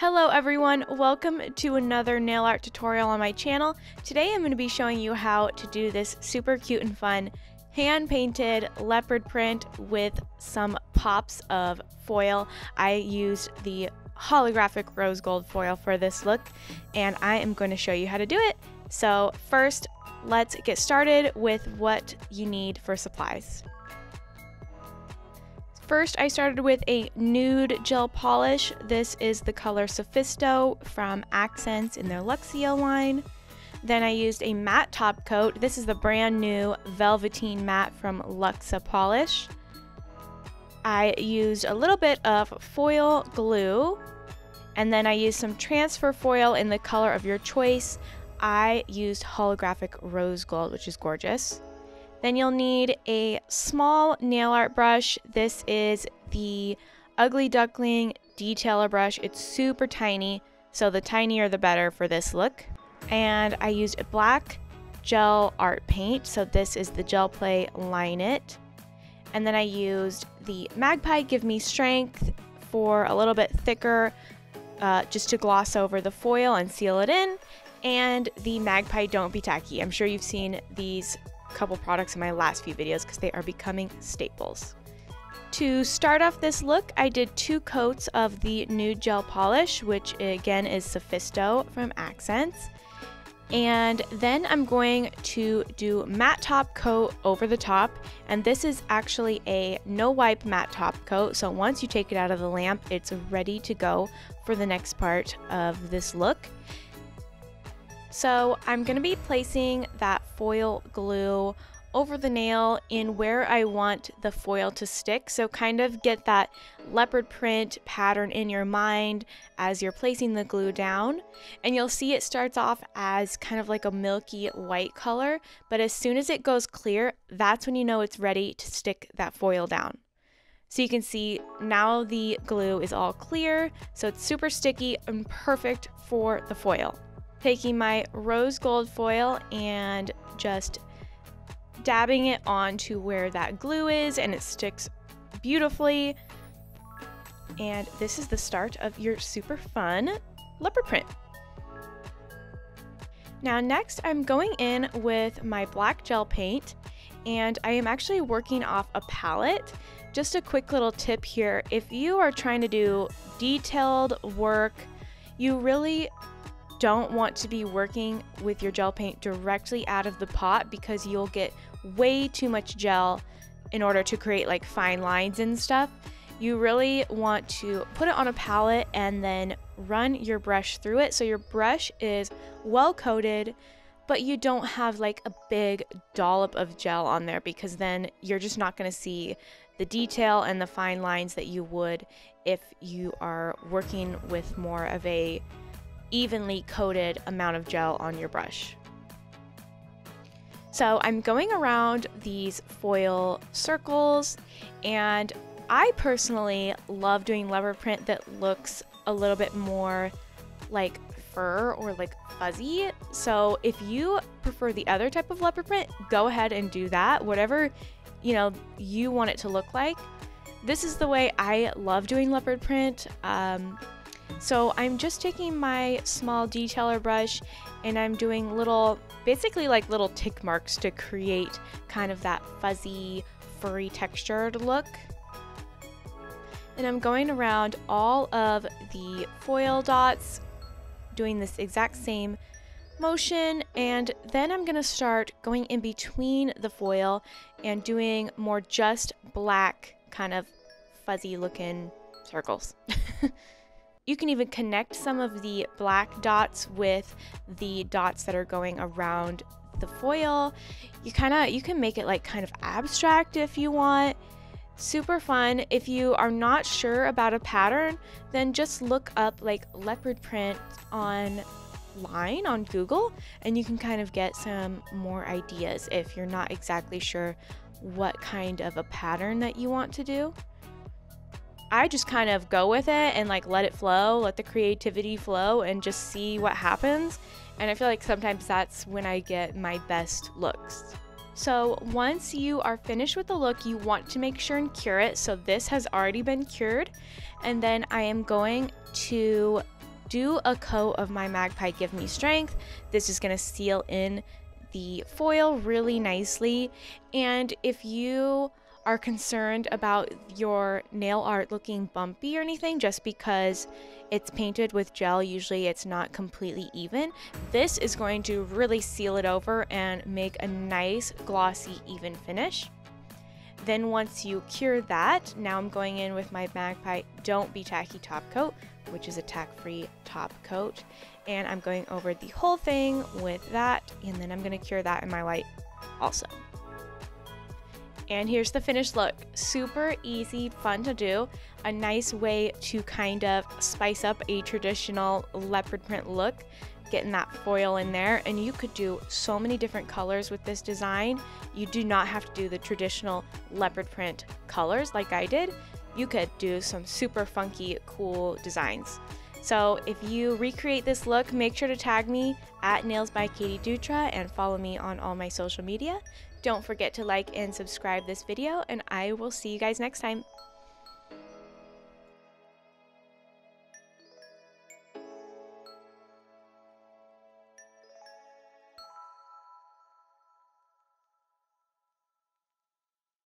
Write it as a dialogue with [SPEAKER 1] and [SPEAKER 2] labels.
[SPEAKER 1] Hello everyone, welcome to another nail art tutorial on my channel. Today I'm going to be showing you how to do this super cute and fun hand-painted leopard print with some pops of foil. I used the holographic rose gold foil for this look and I am going to show you how to do it. So first, let's get started with what you need for supplies. First, I started with a nude gel polish. This is the color Sophisto from Accents in their Luxio line. Then I used a matte top coat. This is the brand new Velveteen Matte from Luxio Polish. I used a little bit of foil glue, and then I used some transfer foil in the color of your choice. I used holographic rose gold, which is gorgeous. Then you'll need a small nail art brush. This is the Ugly Duckling detailer brush. It's super tiny, so the tinier the better for this look. And I used a black gel art paint, so this is the Gel Play Line It. And then I used the Magpie Give Me Strength for a little bit thicker, just to gloss over the foil and seal it in. And the Magpie Don't Be Tacky. I'm sure you've seen these couple products in my last few videos because they are becoming staples. To start off this look, I did 2 coats of the nude gel polish, which again is Sophisto from Accents. And then I'm going to do matte top coat over the top, and this is actually a no wipe matte top coat, so once you take it out of the lamp, it's ready to go for the next part of this look. So I'm going to be placing that foil glue over the nail in where I want the foil to stick. So kind of get that leopard print pattern in your mind as you're placing the glue down. And you'll see it starts off as kind of like a milky white color, but as soon as it goes clear, that's when you know it's ready to stick that foil down. So you can see now the glue is all clear, so it's super sticky and perfect for the foil. Taking my rose gold foil and just dabbing it onto where that glue is, and it sticks beautifully. And this is the start of your super fun leopard print. Now next I'm going in with my black gel paint, and I am actually working off a palette. Just a quick little tip here, if you are trying to do detailed work, you really don't want to be working with your gel paint directly out of the pot because you'll get way too much gel in order to create like fine lines and stuff. You really want to put it on a palette and then run your brush through it so your brush is well coated, but you don't have like a big dollop of gel on there, because then you're just not going to see the detail and the fine lines that you would if you are working with more of a evenly coated amount of gel on your brush. So I'm going around these foil circles, and I personally love doing leopard print that looks a little bit more like fur or like fuzzy. So if you prefer the other type of leopard print, go ahead and do that, whatever you want it to look like. This is the way I love doing leopard print. So I'm just taking my small detailer brush and I'm doing basically like little tick marks to create kind of that fuzzy, furry textured look. And I'm going around all of the foil dots, doing this exact same motion, and then I'm gonna start going in between the foil and doing more just black kind of fuzzy looking circles. You can even connect some of the black dots with the dots that are going around the foil. You can make it like kind of abstract if you want. Super fun. If you are not sure about a pattern, then just look up like leopard print online on Google, and you can kind of get some more ideas if you're not exactly sure what kind of a pattern that you want to do. I just kind of go with it and like let it flow, let the creativity flow and just see what happens. And I feel like sometimes that's when I get my best looks. So once you are finished with the look, you want to make sure and cure it. So this has already been cured. And then I am going to do a coat of my Magpie Give Me Strength. This is going to seal in the foil really nicely. And if you are concerned about your nail art looking bumpy or anything, just because it's painted with gel, usually it's not completely even, this is going to really seal it over and make a nice glossy even finish. Then once you cure that, now I'm going in with my Magpie Don't Be Tacky top coat, which is a tack-free top coat, and I'm going over the whole thing with that, and then I'm going to cure that in my white also. And here's the finished look. Super easy, fun to do. A nice way to kind of spice up a traditional leopard print look, getting that foil in there. And you could do so many different colors with this design. You do not have to do the traditional leopard print colors like I did. You could do some super funky, cool designs. So if you recreate this look, make sure to tag me at Nails by Katie Dutra and follow me on all my social media. Don't forget to like and subscribe this video, and I will see you guys next time.